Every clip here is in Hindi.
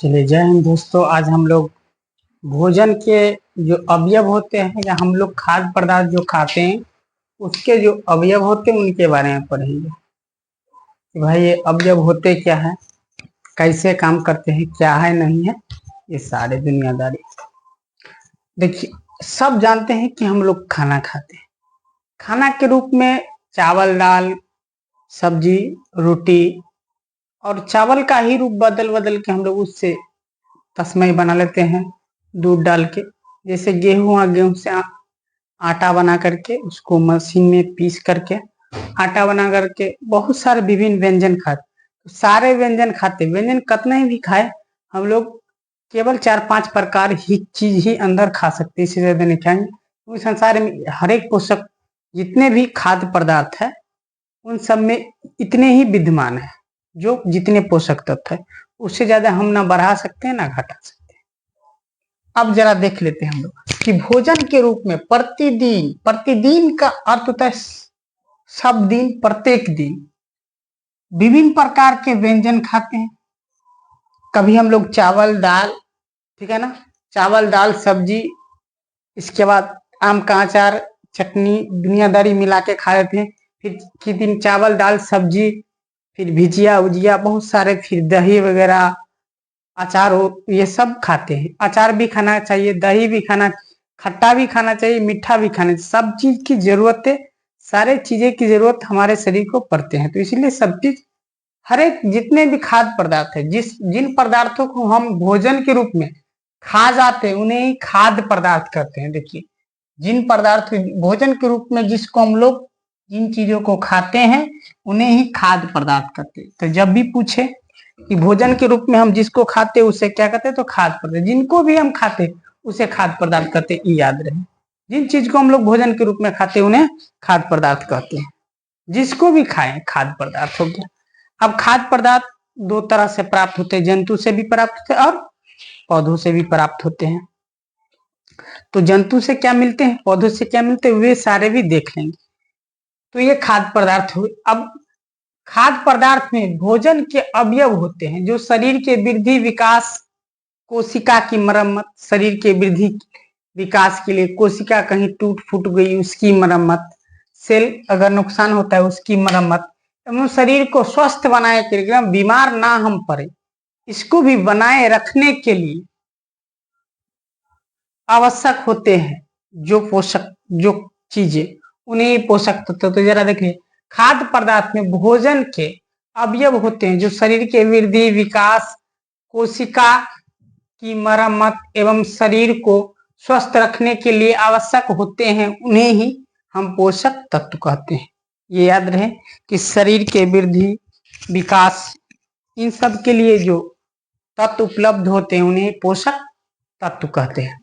चलिए जय हिंद दोस्तों। आज हम लोग भोजन के जो अवयव होते हैं या हम लोग खाद्य पदार्थ जो खाते हैं उसके जो अवयव होते हैं उनके बारे में पढ़ेंगे कि भाई ये अवयव होते क्या है, कैसे काम करते हैं, क्या है नहीं है, ये सारे दुनियादारी। देखिए, सब जानते हैं कि हम लोग खाना खाते हैं। खाना के रूप में चावल, दाल, सब्जी, रोटी और चावल का ही रूप बदल बदल के हम लोग उससे तस्मै बना लेते हैं दूध डाल के। जैसे गेहूं से आटा बना करके उसको मशीन में पीस करके आटा बना करके बहुत सारे विभिन्न व्यंजन खाते। सारे व्यंजन खाते, व्यंजन कितने भी खाए हम लोग केवल 4-5 प्रकार ही चीज ही अंदर खा सकते, इससे ज्यादा नहीं खाएंगे। क्योंकि संसार में हर एक पोषक जितने भी खाद्य पदार्थ है उन सब में इतने ही विद्यमान है, जो जितने पोषक तत्व है उससे ज्यादा हम ना बढ़ा सकते हैं ना घटा सकते हैं। अब जरा देख लेते हैं हम लोग कि भोजन के रूप में प्रतिदिन, प्रतिदिन का अर्थ होता है सब दिन, प्रत्येक दिन विभिन्न प्रकार के व्यंजन खाते हैं। कभी हम लोग चावल दाल, ठीक है ना, चावल दाल सब्जी, इसके बाद आम का अचार चटनी दुनियादारी मिला के खा लेते हैं। फिर किसी दिन चावल दाल सब्जी, फिर भुजिया उजिया बहुत सारे, फिर दही वगैरह, अचार हो, ये सब खाते हैं। अचार भी खाना चाहिए, दही भी खाना, खट्टा भी खाना चाहिए, मीठा भी खाना चाहिए। सब चीज की जरूरत है, सारे चीजें की जरूरत हमारे शरीर को पड़ते हैं। तो इसलिए सब चीज, हर एक जितने भी खाद्य पदार्थ है, जिन पदार्थों को हम भोजन के रूप में खा जाते हैं उन्हें ही खाद्य पदार्थ कहते हैं। देखिए, जिन पदार्थ भोजन के रूप में जिसको हम लोग जिन चीजों को खाते हैं उन्हें ही खाद्य पदार्थ कहते हैं। तो जब भी पूछे कि भोजन के रूप में हम जिसको खाते हैं उसे क्या कहते हैं, तो खाद्य पदार्थ। जिनको भी हम खाते उसे खाद्य पदार्थ कहते हैं, याद रहे। जिन चीज को हम लोग भोजन के रूप में खाते हैं उन्हें खाद्य पदार्थ कहते हैं। जिसको भी खाएं खाद्य पदार्थ हो गया। अब खाद्य पदार्थ दो तरह से प्राप्त होते हैं, जंतु से भी प्राप्त होते हैं और पौधों से भी प्राप्त होते हैं। तो जंतु से क्या मिलते हैं, पौधों से क्या मिलते हैं, वे सारे भी देख लेंगे। तो ये खाद्य पदार्थ हुए। अब खाद्य पदार्थ में भोजन के अवयव होते हैं जो शरीर के वृद्धि विकास, कोशिका की मरम्मत, शरीर के वृद्धि विकास के लिए कोशिका कहीं टूट फूट गई उसकी मरम्मत, सेल अगर नुकसान होता है उसकी मरम्मत, एवं शरीर को स्वस्थ बनाए के लिए, बीमार ना हम पड़े, इसको भी बनाए रखने के लिए आवश्यक होते हैं जो पोषक, जो चीजें, उन्हें पोषक तत्व। तो जरा देखिए, खाद्य पदार्थ में भोजन के अवयव होते हैं जो शरीर के वृद्धि विकास, कोशिका की मरम्मत एवं शरीर को स्वस्थ रखने के लिए आवश्यक होते हैं, उन्हें ही हम पोषक तत्व कहते हैं। ये याद रहे कि शरीर के वृद्धि विकास, इन सब के लिए जो तत्व उपलब्ध होते हैं उन्हें पोषक तत्व कहते हैं।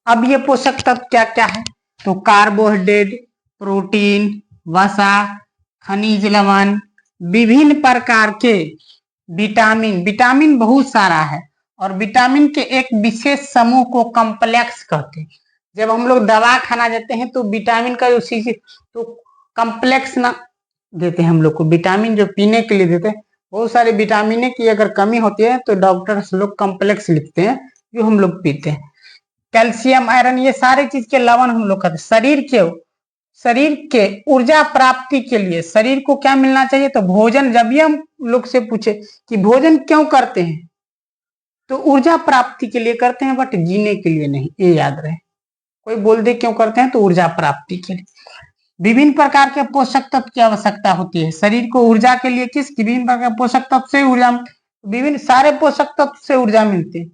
अब ये पोषक तत्व क्या क्या है, तो कार्बोहाइड्रेट, प्रोटीन, वसा, खनिज लवण, विभिन्न प्रकार के विटामिन, विटामिन बहुत सारा है और विटामिन के एक विशेष समूह को कॉम्प्लेक्स कहते हैं। जब हम लोग दवा खाना जाते हैं तो विटामिन का जो चीज, तो कॉम्प्लेक्स ना देते हैं हम लोग को। विटामिन जो पीने के लिए देते हैं, बहुत सारे विटामिन की अगर कमी होती है तो डॉक्टर लोग कॉम्प्लेक्स लिखते हैं जो हम लोग पीते हैं। कैल्शियम, आयरन, ये सारे चीज के लवण हम लोग खाते हैं। शरीर के ऊर्जा प्राप्ति के लिए शरीर को क्या मिलना चाहिए, तो भोजन। जब भी हम लोग से पूछे कि भोजन क्यों करते हैं, तो ऊर्जा प्राप्ति के लिए करते हैं, बट जीने के लिए नहीं, ये याद रहे। कोई बोल दे क्यों करते हैं, तो ऊर्जा प्राप्ति के लिए। विभिन्न प्रकार के पोषक तत्व की आवश्यकता होती है शरीर को ऊर्जा के लिए। किस विभिन्न प्रकार पोषक तत्व से ऊर्जा, विभिन्न सारे पोषक तत्व से ऊर्जा मिलती है,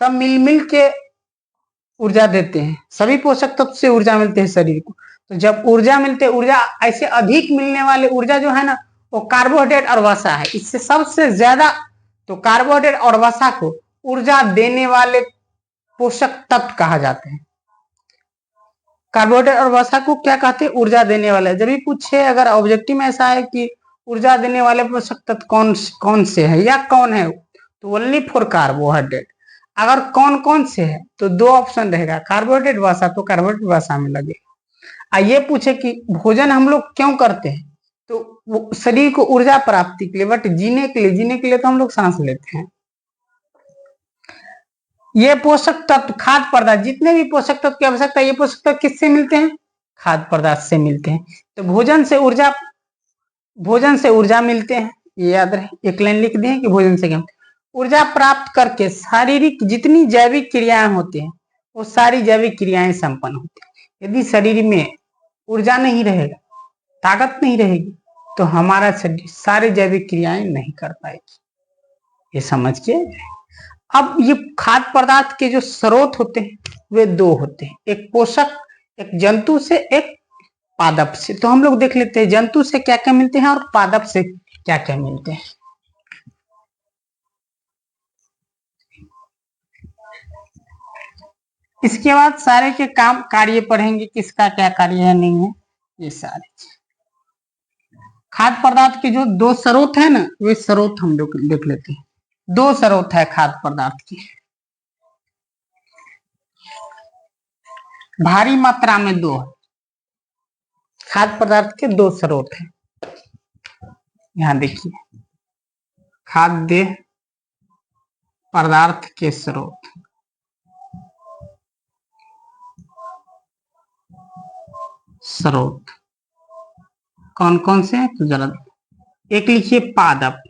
सब मिल के ऊर्जा देते हैं। सभी पोषक तत्व से ऊर्जा मिलते हैं शरीर को। तो जब ऊर्जा मिलते है, ऊर्जा ऐसे अधिक मिलने वाले ऊर्जा जो है ना, वो कार्बोहाइड्रेट और वसा है। इससे सबसे ज्यादा तो कार्बोहाइड्रेट और वसा को ऊर्जा देने वाले पोषक तत्व कहा जाते हैं। कार्बोहाइड्रेट और वसा को क्या कहते हैं, ऊर्जा देने वाले। जब भी पूछे अगर ऑब्जेक्टिव में ऐसा है कि ऊर्जा देने वाले पोषक तत्व कौन से है या कौन है, तो ओनली फॉर कार्बोहाइड्रेट। अगर कौन कौन से है तो दो ऑप्शन रहेगा, कार्बोहाइड्रेट वसा, तो कार्बोहाइड्रेट वसा में लगेगा। ये पूछे कि भोजन हम लोग क्यों करते हैं, तो वो शरीर को ऊर्जा प्राप्ति के लिए, बट जीने के लिए तो हम लोग सांस लेते हैं। ये पोषक तत्व खाद्य पदार्थ, जितने भी पोषक तत्व की आवश्यकता है, ये पोषक तत्व किससे मिलते हैं? खाद्य पदार्थ से मिलते हैं। तो भोजन से ऊर्जा मिलते हैं, ये याद रहे। एक लाइन लिख दें कि भोजन से क्या ऊर्जा प्राप्त करके शारीरिक जितनी जैविक क्रियाएं होती हैं वो सारी जैविक क्रियाएं संपन्न होती हैं। यदि शरीर में ऊर्जा नहीं रहेगा, ताकत नहीं रहेगी, तो हमारा शरीर सारी जैविक क्रियाएं नहीं कर पाएगी। ये समझ के अब ये खाद्य पदार्थ के जो स्रोत होते हैं वे दो होते हैं, एक पोषक, एक जंतु से, एक पादप से। तो हम लोग देख लेते हैं जंतु से क्या क्या मिलते हैं और पादप से क्या क्या मिलते हैं। इसके बाद सारे के काम कार्य पढ़ेंगे, किसका क्या कार्य है नहीं है, ये सारे। खाद्य पदार्थ के जो दो स्रोत है ना, वे स्रोत हम लोग देख लेते हैं। दो स्रोत है खाद्य पदार्थ की, भारी मात्रा में दो खाद्य पदार्थ के दो स्रोत हैं। यहां देखिए, खाद्य पदार्थ के स्रोत कौन कौन से हैं तो जरा एक लिखिए पादप,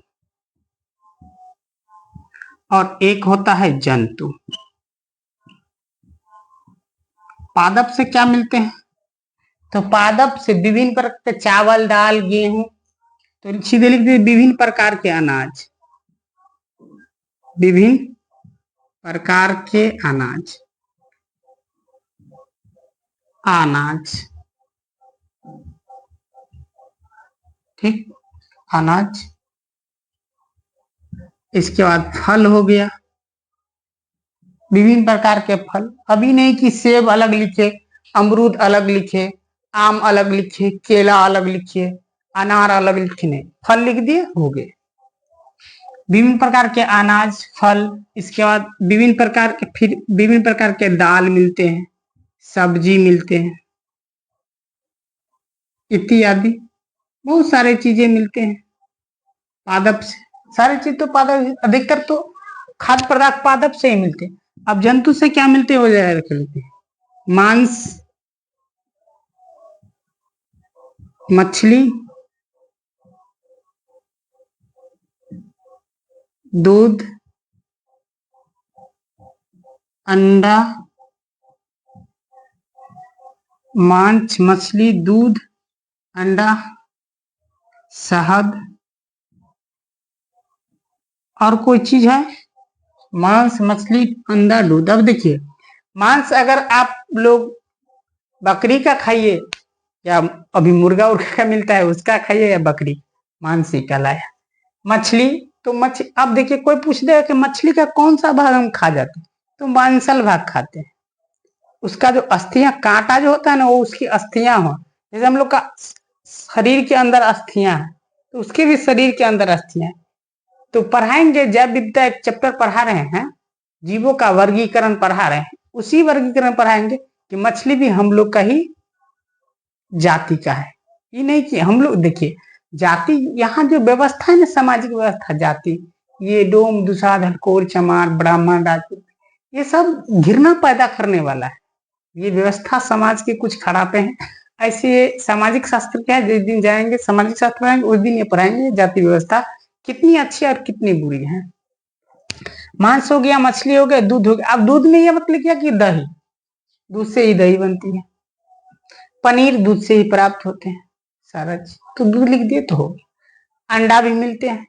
और एक होता है जंतु। पादप से क्या मिलते हैं? तो पादप से विभिन्न प्रकार के चावल, दाल, गेहूं, तो सीधे लिख दीजिए विभिन्न प्रकार के अनाज, विभिन्न प्रकार के अनाज, ठीक, अनाज। इसके बाद फल हो गया, विभिन्न प्रकार के फल। अभी नहीं कि सेब अलग लिखे, अमरूद अलग लिखे, आम अलग लिखे, केला अलग लिखे, अनार अलग लिखे, नहीं, फल लिख दिए, हो गए विभिन्न प्रकार के अनाज, फल। इसके बाद विभिन्न प्रकार के दाल मिलते हैं, सब्जी मिलते हैं, इत्यादि बहुत सारे चीजें मिलते हैं पादप से। सारे चीज तो पादप, अधिकतर तो खाद्य पदार्थ पादप से ही मिलते हैं। अब जंतु से क्या मिलते हैं वो जरा रख लेते हैं। मांस, मछली, दूध, अंडा, मांस, मछली, दूध, अंडा, शहद, और कोई चीज है? मांस, मछली, अंडा, दूध। अब देखिए, मांस अगर आप लोग बकरी का खाइए या अभी मुर्गा उर्गा का मिलता है उसका खाइए, या बकरी, मांस ही कहलाया। मछली, तो मछली, अब देखिए कोई पूछ देगा कि मछली का कौन सा भाग हम खा जाते हैं, तो मांसल भाग खाते हैं। उसका जो अस्थियां, कांटा जो होता है ना, वो उसकी अस्थियां हो, जैसे हम लोग का शरीर के अंदर अस्थियां है, तो उसके भी शरीर के अंदर अस्थियां। तो पढ़ाएंगे, जैव विविधता एक चैप्टर पढ़ा रहे हैं, जीवों का वर्गीकरण पढ़ा रहे हैं, उसी वर्गीकरण पढ़ाएंगे कि मछली भी हम लोग का ही जाति का है। ये नहीं कि हम लोग, देखिए जाति, यहाँ जो व्यवस्था है ना, सामाजिक व्यवस्था, जाति, ये डोम, दुसाध, हलकोर, चमार, ब्राह्मण, राजपूत, ये सब घृणा पैदा करने वाला है। ये व्यवस्था समाज के कुछ खराबे हैं। ऐसे सामाजिक शास्त्र क्या है, जिस दिन जाएंगे सामाजिक शास्त्र पढ़ाएंगे उस दिन ये पढ़ाएंगे जाति व्यवस्था कितनी अच्छी और कितनी बुरी है। मांस हो गया, मछली हो गया, दूध हो गया। अब दूध में ये मतलब क्या कि दही, दूध से ही दही बनती है, पनीर दूध से ही प्राप्त होते हैं, सारा चीज तो दूध लिख दिए तो हो गया। अंडा भी मिलते हैं,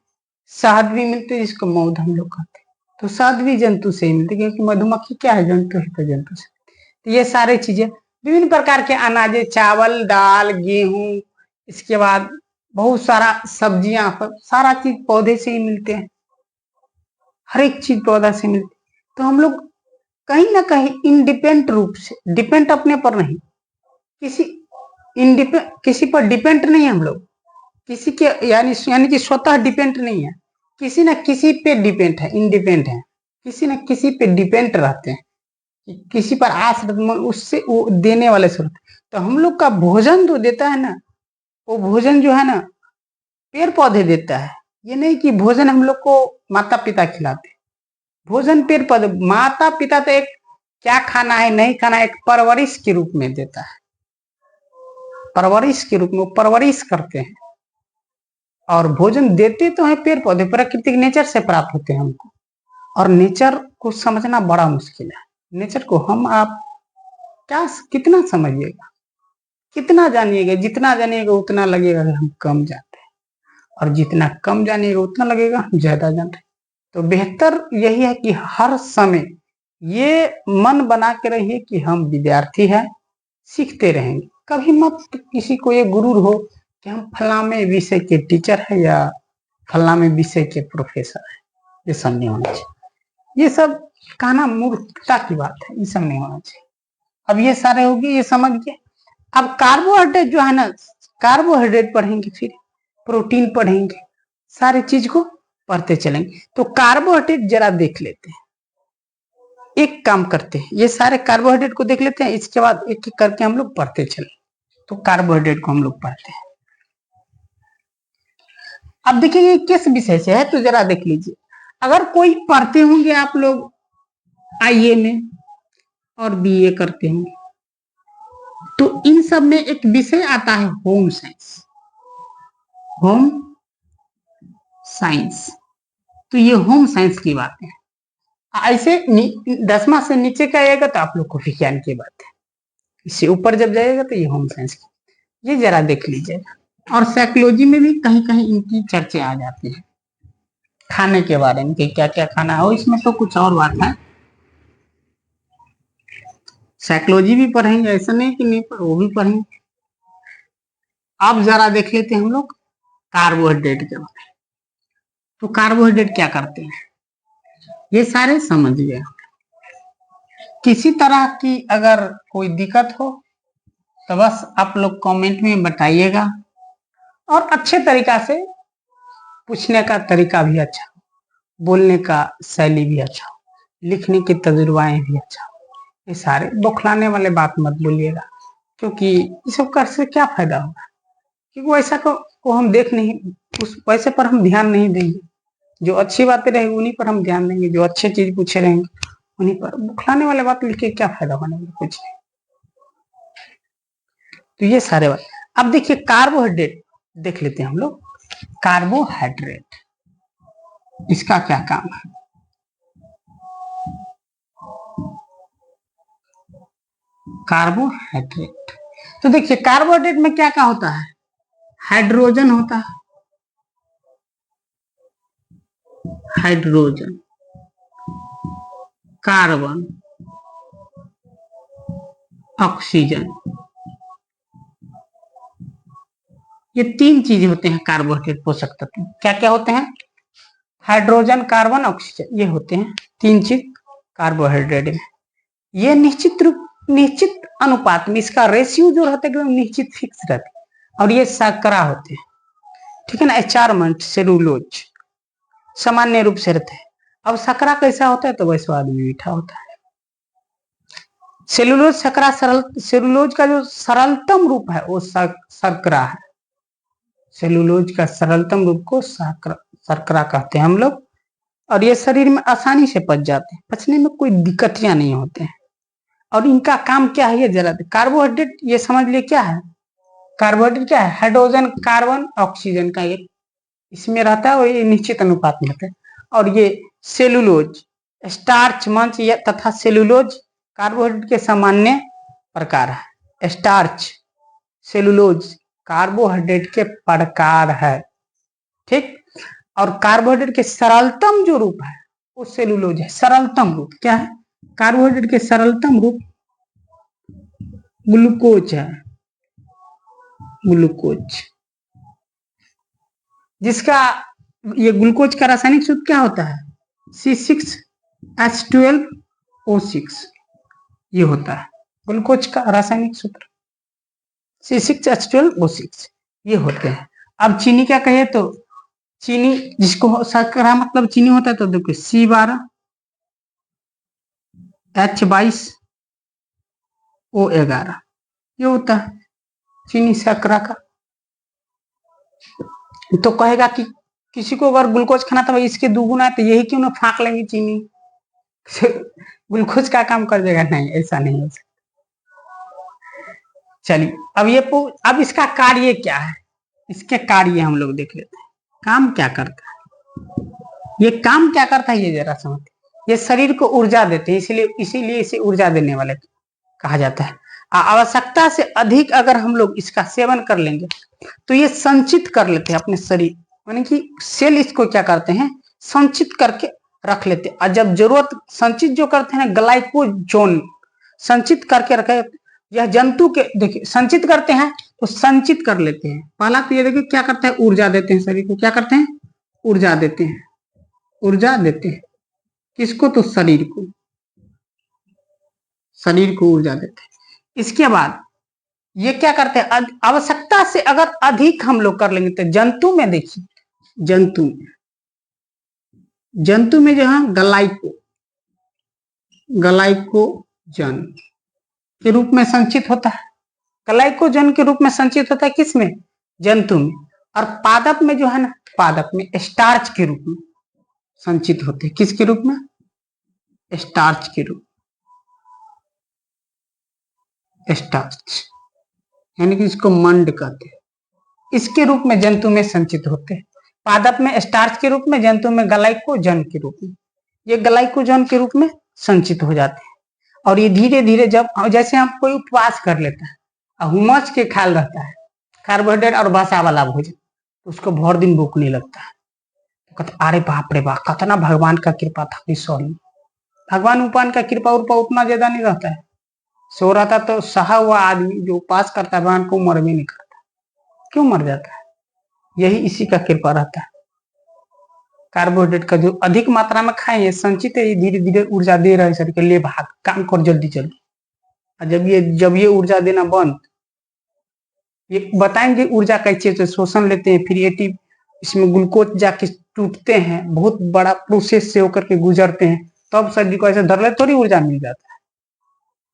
शहद भी मिलते हैं, जिसको मौध हम लोग कहते हैं, तो शहद भी जंतु से ही मिलते हैं, क्योंकि मधुमक्खी क्या है, जंतु है, तो जंतु से। तो ये सारी चीजें, विभिन्न प्रकार के अनाज, चावल, दाल, गेहूं, इसके बाद बहुत सारा सब्जियां, सारा चीज पौधे से ही मिलते हैं, हर एक चीज पौधा से मिलती है। तो हम लोग कहीं ना कहीं इंडिपेंडेंट रूप से, डिपेंड अपने पर नहीं, किसी पर डिपेंड नहीं है हम लोग, किसी के यानी कि स्वतः डिपेंड नहीं है, किसी न किसी पे डिपेंड है, इंडिपेंडेंट है, किसी न किसी पे डिपेंड रहते हैं, किसी पर आस उससे वो देने वाले स्रोत। तो हम लोग का भोजन जो देता है ना, वो भोजन जो है ना पेड़ पौधे देता है। ये नहीं कि भोजन हम लोग को माता पिता खिलाते, भोजन पेड़ पौधे, माता पिता तो एक क्या खाना है नहीं खाना है एक परवरिश के रूप में देता है, परवरिश के रूप में वो परवरिश करते हैं। और भोजन देते तो है पेड़ पौधे, प्राकृतिक नेचर से प्राप्त होते हैं हमको, और नेचर को समझना बड़ा मुश्किल है। नेचर को हम आप क्या कितना समझिएगा, कितना जानिएगा, जितना जानिएगा उतना लगेगा कि हम कम जानते हैं, और जितना कम जानिएगा उतना लगेगा हम ज्यादा जानते हैं। तो बेहतर यही है कि हर समय ये मन बना के रहिए कि हम विद्यार्थी हैं, सीखते रहेंगे। कभी मत किसी को ये गुरूर हो कि हम फलामे विषय के टीचर है या फलामे विषय के प्रोफेसर है, ये सब नहीं होना चाहिए। ये सब कहना मूर्खता की बात है, ये सब नहीं होना चाहिए। अब ये सारे होगी, ये समझ गए। अब कार्बोहाइड्रेट जो है ना, कार्बोहाइड्रेट पढ़ेंगे, फिर प्रोटीन पढ़ेंगे, सारी चीज को पढ़ते चलेंगे। तो कार्बोहाइड्रेट जरा देख लेते हैं, एक काम करते हैं, ये सारे कार्बोहाइड्रेट को देख लेते हैं, इसके बाद एक एक करके हम लोग पढ़ते चले। तो कार्बोहाइड्रेट को हम लोग पढ़ते हैं। अब देखिए ये किस विषय से है, तो जरा देख लीजिए। अगर कोई पढ़ते होंगे आप लोग आईए में और बीए करते होंगे, तो इन सब में एक विषय आता है होम साइंस, होम साइंस। तो ये होम साइंस की बात है। ऐसे 10वां से नीचे का आएगा तो आप लोग को विज्ञान की बात है, इससे ऊपर जब जाएगा तो ये होम साइंस की, ये जरा देख लीजिएगा। और साइकोलॉजी में भी कहीं कहीं इनकी चर्चे आ जाती है, खाने के बारे में कि क्या क्या खाना हो, इसमें तो कुछ और बात है। साइकोलॉजी भी पढ़ेंगे, ऐसा नहीं कि नहीं, पर वो भी पढ़ेंगे। अब जरा देख लेते हैं हम लोग कार्बोहाइड्रेट के बारे में। तो कार्बोहाइड्रेट क्या करते हैं ये सारे समझ गए। किसी तरह की अगर कोई दिक्कत हो तो बस आप लोग कमेंट में बताइएगा, और अच्छे तरीका से पूछने का तरीका भी अच्छा हो, बोलने का शैली भी अच्छा हो, लिखने की तजुर्बाएं भी अच्छा हो। ये सारे बौखलाने वाले बात मत बोलिएगा, क्योंकि ये सब कर से क्या फायदा होगा, क्योंकि वैसा को हम देख नहीं, उस वैसे पर हम ध्यान नहीं देंगे। जो अच्छी बातें रहेंगी उन्हीं पर हम ध्यान देंगे, जो अच्छे चीज पूछे रहेंगे उन्हीं पर। बौखलाने वाले बात लिख के क्या फायदा होने वाला, कुछ नहीं। तो ये सारे बात। अब देखिए कार्बोहाइड्रेट देख लेते हैं हम लोग। कार्बोहाइड्रेट इसका क्या काम है। कार्बोहाइड्रेट, तो देखिए कार्बोहाइड्रेट में क्या क्या होता है, हाइड्रोजन होता है, हाइड्रोजन, कार्बन, ऑक्सीजन, ये तीन चीज होते हैं कार्बोहाइड्रेट पोषक तत्व। क्या क्या होते हैं, हाइड्रोजन, कार्बन, ऑक्सीजन, ये होते हैं तीन चीज कार्बोहाइड्रेट में। ये निश्चित अनुपात में इसका रेशियो जो रहता है एकदम निश्चित फिक्स रहता है, और ये शर्करा होते हैं, ठीक है ना। एचारमेंट सेलुलोज सामान्य रूप से रहते हैं। अब शर्करा कैसा होता है, तो वह स्वाद में मीठा होता है। सेलुलोज शर्करा सेलुलोज का जो सरलतम रूप है वो शर्करा है। सेलुलोज का सरलतम रूप को शर्करा कहते हैं हम लोग, और ये शरीर में आसानी से पच जाते हैं, पचने में कोई दिक्कतियां नहीं होते हैं। और इनका काम क्या है ये जरा, कार्बोहाइड्रेट ये समझ लिए क्या है। कार्बोहाइड्रेट क्या है, हाइड्रोजन, कार्बन, ऑक्सीजन का ये इसमें रहता है, और ये निश्चित अनुपात में रहता है। और ये सेलुलोज स्टार्च मंच या तथा सेलुलोज कार्बोहाइड्रेट के सामान्य प्रकार है। स्टार्च सेलुलोज कार्बोहाइड्रेट के प्रकार है, ठीक। और कार्बोहाइड्रेट के सरलतम जो रूप है वो सेलुलोज है। सरलतम रूप क्या है, कार्बोहाइड्रेट के सरलतम रूप ग्लूकोज है, ग्लूकोज, जिसका ये ग्लूकोज का रासायनिक सूत्र क्या होता है, C6H12O6, ये होता है ग्लूकोज का रासायनिक सूत्र, C6H12O6 ये होते हैं। अब चीनी क्या कहिए, तो चीनी जिसको शर्करा मतलब चीनी होता है, तो देखो C12H22O11 ये होता है चीनी शर्करा का। तो कहेगा कि किसी को अगर ग्लूकोज खाना था भाई इसके दुगुना है, तो यही क्यों ना फाँक लेंगे चीनी, ग्लूकोज का काम कर देगा? नहीं, ऐसा नहीं हो सकता। चलिए अब इसका कार्य क्या है, इसके कार्य हम लोग देख लेते हैं। काम क्या करता है, ये काम क्या करता है ये जरा समझते। ये शरीर को ऊर्जा देते हैं, इसीलिए इसे ऊर्जा देने वाले कहा जाता है। आवश्यकता से अधिक अगर हम लोग इसका सेवन कर लेंगे तो ये संचित कर लेते हैं अपने शरीर, यानी कि सेल इसको क्या करते हैं, संचित करके रख लेते हैं। और जब जरूरत संचित जो करते हैं ग्लाइकोजन संचित करके रखे। यह जंतु के देखिए संचित करते हैं तो संचित कर लेते हैं। पहला तो ये देखिए क्या करते हैं, ऊर्जा देते हैं शरीर को। क्या करते हैं, ऊर्जा देते हैं। ऊर्जा देते हैं किसको, तो शरीर को, शरीर को ऊर्जा देते हैं। इसके बाद ये क्या करते हैं, आवश्यकता से अगर अधिक हम लोग कर लेंगे तो जंतु में देखिए, जंतु में जो है ग्लाइकोजन के रूप में संचित होता है। ग्लाइकोजन के रूप में संचित होता है किसमें, जंतु में। और पादप में जो है ना, पादप में स्टार्च के रूप में संचित होते हैं। किसके रूप में, स्टार्च के रूप, स्टार्च यानी कि इसको मंड कहते हैं। इसके रूप में जंतु में संचित होते हैं। पादप में स्टार्च के रूप में, जंतु में ग्लाइकोजन के रूप में। ये ग्लाइकोजन के रूप में संचित हो जाते हैं। और ये धीरे धीरे जब जैसे हम कोई उपवास कर लेता है और हुमस के ख्याल रहता है, कार्बोहाइड्रेट और वसा वाला भोजन, तो उसको भर दिन भूख नहीं लगता है। तो कहते अरे बाप रे बाप, कितना भगवान का कृपा था कि सॉरी, भगवान उपान का कृपा उतना ज्यादा नहीं रहता है। सो रहा था तो सहा हुआ आदमी जो उपास करता है भगवान को मर भी नहीं करता, क्यों मर जाता है, यही इसी का कृपा रहता है। कार्बोहाइड्रेट का जो अधिक मात्रा में खाएं संचित है, ये धीरे धीरे ऊर्जा दे रहा है शरीर के लिए, भाग काम कर जल्दी जल्दी। और जब ये ऊर्जा देना बंद, ये बताएंगे ऊर्जा कैसे से शोषण लेते हैं, फिर एटी इसमें ग्लूकोज जाके टूटते हैं, बहुत बड़ा प्रोसेस से होकर के गुजरते हैं, तब शरीर को ऐसे धर ले थोड़ी ऊर्जा मिल जाता है,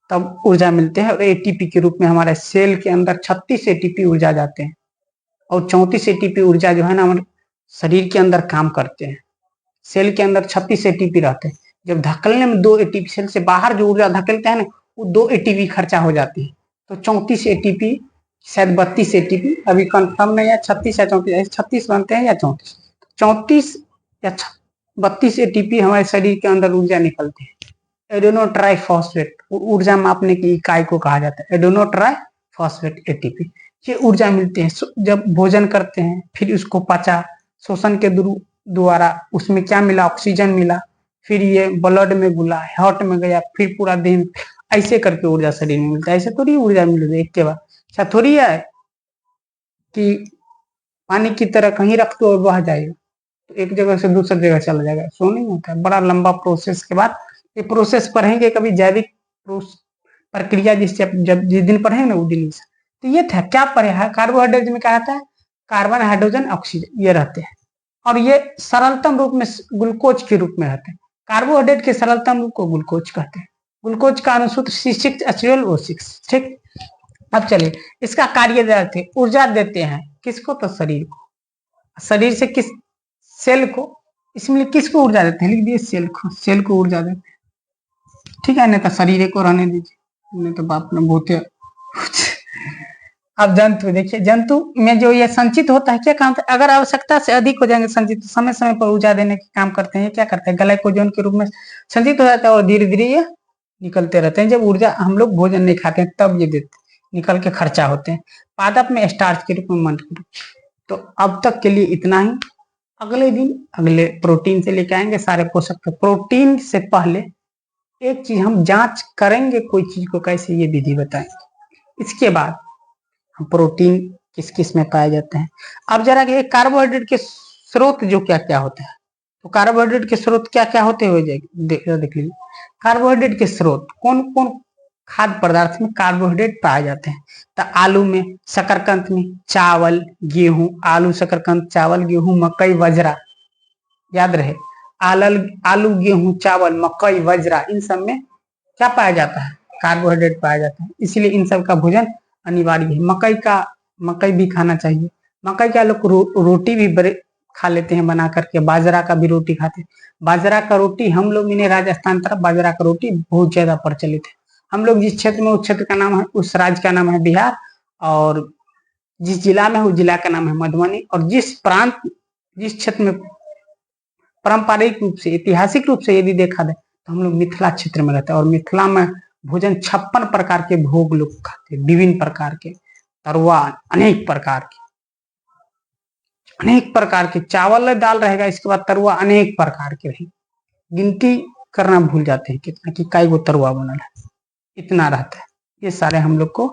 तब ऊर्जा मिलते हैं। और एटीपी के रूप में हमारे सेल के अंदर 36 एटीपी ऊर्जा जाते हैं। और 34 एटीपी ऊर्जा जो है ना हमारे शरीर के अंदर काम करते हैं। सेल के अंदर 36 एटीपी रहते हैं। जब धकेलने में 2 एटीपी, सेल से बाहर जो ऊर्जा धकेलते हैं ना, वो 2 एटीपी खर्चा हो जाती है। तो 34 एटीपी, शायद 32 एटीपी, अभी कंफर्म नहीं है, 36 या 34, 36 बनते हैं या 34 या 32 एटीपी हमारे शरीर के अंदर ऊर्जा निकलते हैं। एडेनोट्राइफॉस्फेट ऊर्जा मापने की इकाई को कहा जाता है, एडेनोट्राइफॉस्फेट एटीपी। ये ऊर्जा मिलते हैं जब भोजन करते हैं, फिर उसको पचा, शोषण के द्वारा उसमें क्या मिला, ऑक्सीजन मिला, फिर ये ब्लड में घुला, हार्ट में गया, फिर पूरा दिन, ऐसे करके ऊर्जा शरीर में मिलता है। ऐसे थोड़ी ऊर्जा मिल रही है एक के बाद। अच्छा थोड़ी है कि पानी की तरह कहीं रख दो और बह जाएगा, तो एक जगह से दूसरी जगह चला जाएगा, सो नहीं होता है। बड़ा लंबा प्रोसेस के बाद ये प्रोसेस पढ़ेंगे कभी, जैविक प्रक्रिया जिस दिन पढ़ेंगे ना उस दिन। तो ये था क्या पढ़े है, कार्बोहाइड्रेट में क्या आता है, कार्बन, हाइड्रोजन, ऑक्सीजन, ये रहते हैं। और ये सरलतम रूप में ग्लूकोज के रूप में रहते हैं। कार्बोहाइड्रेट के सरलतम रूप को ग्लूकोज कहते हैं। ग्लूकोज का अनुसूत्र C6H12O6। ठीक, अब चलिए इसका कार्य देते हैं, ऊर्जा देते हैं किसको, तो शरीर को। शरीर से किस, सेल को, इसमें किसको ऊर्जा देते हैं, लिख दिए सेल को ऊर्जा देते हैं। ठीक है, नहीं तो शरीर को रहने दीजिए, नहीं तो बाप ने बहुत। अब जंतु देखिए, जंतु में जो ये संचित होता है क्या काम, अगर आवश्यकता से अधिक हो जाएंगे संचित, तो समय समय पर ऊर्जा देने के काम करते हैं। ये क्या करते हैं, ग्लाइकोजन के रूप में संचित हो जाता है और धीरे धीरे ये निकलते रहते हैं। जब ऊर्जा हम लोग भोजन नहीं खाते हैं तब ये देते, निकल के खर्चा होते हैं। पादप में स्टार्च के रूप में मंड के रूप। तो अब तक के लिए इतना ही। अगले दिन अगले प्रोटीन से लेके आएंगे सारे पोषक। प्रोटीन से पहले एक चीज हम जांच करेंगे, कोई चीज को कैसे, ये विधि बताएंगे। इसके बाद हम प्रोटीन किस किस में पाए जाते हैं। अब जरा कि कार्बोहाइड्रेट के स्रोत जो क्या क्या होते हैं, तो कार्बोहाइड्रेट के स्रोत क्या क्या होते हुए देख लीजिए। कार्बोहाइड्रेट के स्रोत कौन कौन खाद्य पदार्थ में कार्बोहाइड्रेट पाए जाते हैं, तो आलू में, शकरकंद में, चावल, गेहूं, आलू, शकरकंद, चावल, गेहूं, मकई, बजरा, याद रहे, आलू, गेहूं, चावल, मकई, बजरा, इन सब में क्या पाया जाता है, कार्बोहाइड्रेट पाया जाता है। इसलिए इन सब का भोजन अनिवार्य है। मकई भी खाना चाहिए। मकई का लोग रोटी भी खा लेते हैं बना करके। बाजरा का भी रोटी खाते हैं। बाजरा का रोटी हम लोग इन्हें राजस्थान तरफ बाजरा का रोटी बहुत ज्यादा प्रचलित है। हम लोग जिस क्षेत्र में, उस क्षेत्र का नाम है, उस राज्य का नाम है बिहार, और जिस जिला में, उस जिला का नाम है मधुबनी। और जिस प्रांत, जिस क्षेत्र में पारंपरिक रूप से, ऐतिहासिक रूप से यदि देखा जाए तो हम लोग मिथिला क्षेत्र में रहते हैं। और मिथिला में भोजन 56 प्रकार के भोग लोग खाते हैं, विभिन्न प्रकार के तरुआ, अनेक प्रकार के चावल दाल रहेगा, इसके बाद तरुआ अनेक प्रकार के रहेंगे। गिनती करना भूल जाते हैं कितना कि कई गो तरुआ बनल है, इतना रहता है। ये सारे हम लोग को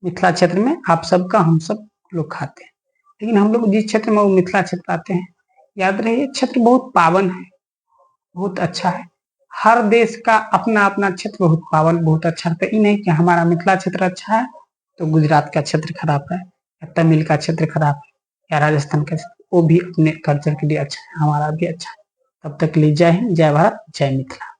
मिथिला क्षेत्र में आप सबका, हम सब लोग खाते हैं। लेकिन हम लोग जिस क्षेत्र में, वो मिथिला क्षेत्र आते हैं, याद रहे ये क्षेत्र बहुत पावन है, बहुत अच्छा है। हर देश का अपना अपना क्षेत्र बहुत पावन, बहुत अच्छा रहता है। ये नहीं कि हमारा मिथिला क्षेत्र अच्छा है तो गुजरात का क्षेत्र खराब है, या तमिल का क्षेत्र खराब है, या राजस्थान का, वो भी अपने कल्चर के लिए अच्छा है, हमारा भी अच्छा है। तब तक के लिए जय हिंद, जय भारत, जय मिथिला।